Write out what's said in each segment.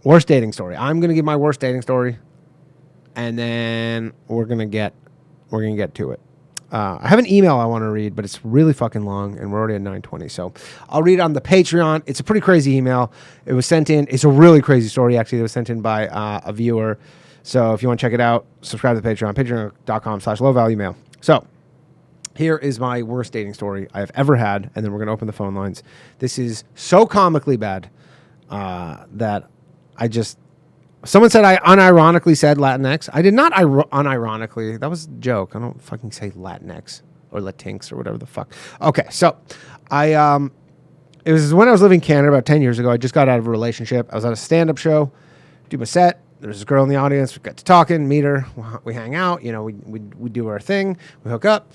Worst dating story. I'm going to give my worst dating story, and then we're going to get to it. I have an email I want to read, but it's really fucking long, and we're already at 9:20. So I'll read it on the Patreon. It's a pretty crazy email. It was sent in. It's a really crazy story, actually. It was sent in by a viewer. So if you want to check it out, subscribe to the Patreon, patreon.com/lowvaluemail. So here is my worst dating story I have ever had, and then we're going to open the phone lines. This is so comically bad that I just... Someone said I unironically said Latinx. I did not unironically. That was a joke. I don't fucking say Latinx or Latinx or whatever the fuck. Okay, so it was when I was living in Canada about 10 years ago. I just got out of a relationship. I was at a stand-up show, do my set. There's this girl in the audience. We got to talking, meet her. We hang out. You know, we do our thing. We hook up.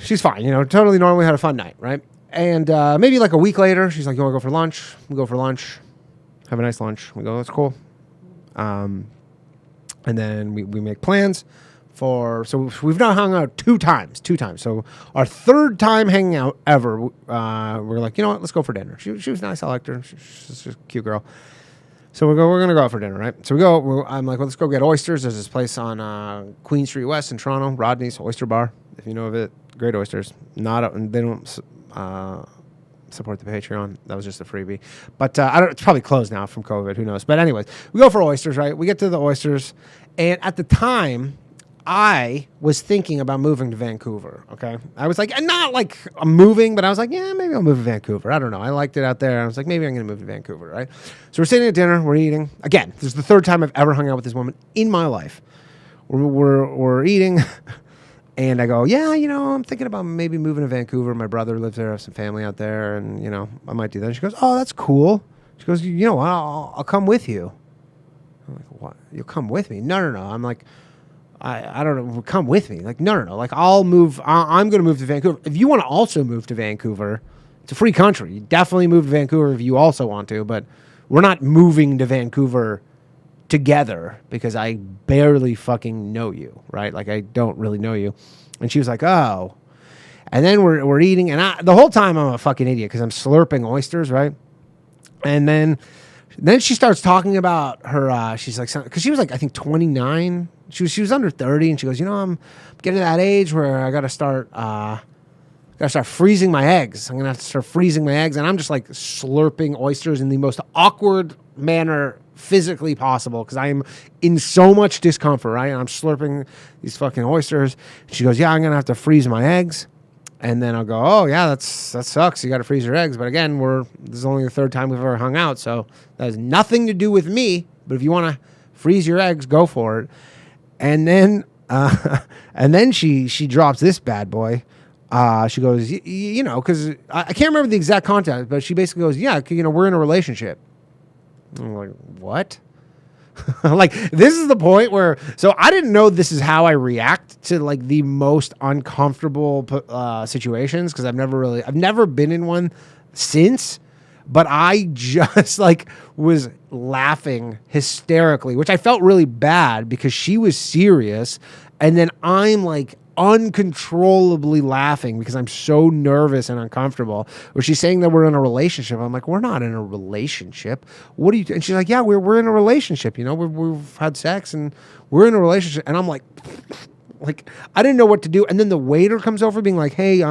She's fine. You know, totally normal. We had a fun night, right? And maybe like a week later, she's like, you want to go for lunch? We go for lunch. Have a nice lunch. We go, that's cool. And then we make plans for... So we've now hung out two times. So our third time hanging out ever, we're like, you know what? Let's go for dinner. She was nice. I liked her. She's a cute girl. So we're going to go out for dinner, right? So we go. I'm like, well, let's go get oysters. There's this place on Queen Street West in Toronto, Rodney's Oyster Bar. If you know of it, great oysters. They don't support the Patreon. That was just a freebie. But it's probably closed now from COVID. Who knows? But anyways, we go for oysters, right? We get to the oysters. And at the time, I was thinking about moving to Vancouver, okay? I was like, not like I'm moving, but I was like, yeah, maybe I'll move to Vancouver. I don't know. I liked it out there. I was like, maybe I'm going to move to Vancouver, right? So we're sitting at dinner. We're eating. Again, this is the third time I've ever hung out with this woman in my life. We're eating. And I go, yeah, you know, I'm thinking about maybe moving to Vancouver. My brother lives there. I have some family out there. And, you know, I might do that. And she goes, oh, that's cool. She goes, you know what? I'll come with you. I'm like, what? You'll come with me? No. I'm like... I don't know, come with me. Like, no. Like, I'll move. I'm going to move to Vancouver. If you want to also move to Vancouver, it's a free country. You definitely move to Vancouver if you also want to, but we're not moving to Vancouver together because I barely fucking know you, right? Like, I don't really know you. And she was like, oh. And then we're eating, and the whole time I'm a fucking idiot because I'm slurping oysters, right? And then she starts talking about her, she's like, because she was like, I think 29. She was under 30, and she goes, you know, I'm getting to that age where I got to start freezing my eggs. I'm going to have to start freezing my eggs. And I'm just like slurping oysters in the most awkward manner physically possible because I am in so much discomfort, right? And I'm slurping these fucking oysters. She goes, yeah, I'm going to have to freeze my eggs. And then I'll go, oh, yeah, that sucks. You got to freeze your eggs. But again, this is only the third time we've ever hung out, so that has nothing to do with me. But if you want to freeze your eggs, go for it. And then she drops this bad boy. She goes, you know, because I can't remember the exact content, but she basically goes, yeah, you know, we're in a relationship. I'm like, what? Like, this is the point where, so I didn't know this is how I react to like the most uncomfortable situations because I've never been in one since. But I just like was laughing hysterically, which I felt really bad because she was serious. And then I'm like uncontrollably laughing because I'm so nervous and uncomfortable. Where she's saying that we're in a relationship. I'm like, we're not in a relationship. What do you? And she's like, yeah, we're in a relationship. You know, we've had sex and we're in a relationship. And I'm like I didn't know what to do. And then the waiter comes over being like, hey,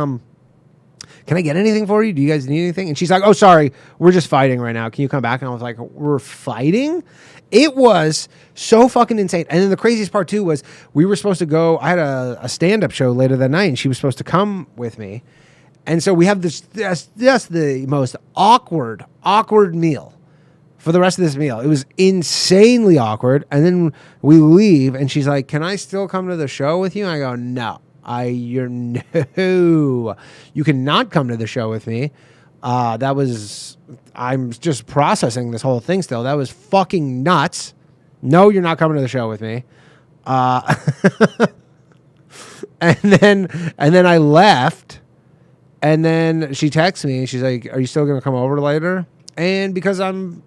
can I get anything for you? Do you guys need anything? And she's like, oh, sorry, we're just fighting right now. Can you come back? And I was like, we're fighting? It was so fucking insane. And then the craziest part, too, was we were supposed to go. I had a stand-up show later that night, and she was supposed to come with me. And so we have this just the most awkward meal for the rest of this meal. It was insanely awkward. And then we leave, and she's like, can I still come to the show with you? And I go, no. You cannot come to the show with me. I'm just processing this whole thing still. That was fucking nuts. No, you're not coming to the show with me. And then I left, and then she texts me and she's like, are you still going to come over later? And because I'm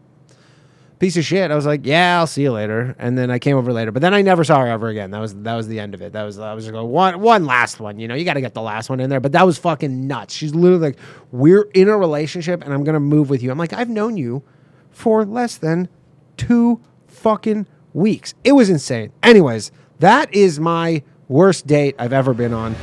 piece of shit, I was like, yeah, I'll see you later. And then I came over later, but then I never saw her ever again. That was the end of it. I was just going, one last one, you know, you got to get the last one in there. But that was fucking nuts. She's literally like, we're in a relationship and I'm going to move with you. I'm like, I've known you for less than 2 fucking weeks. It was insane. Anyways, that is my worst date I've ever been on.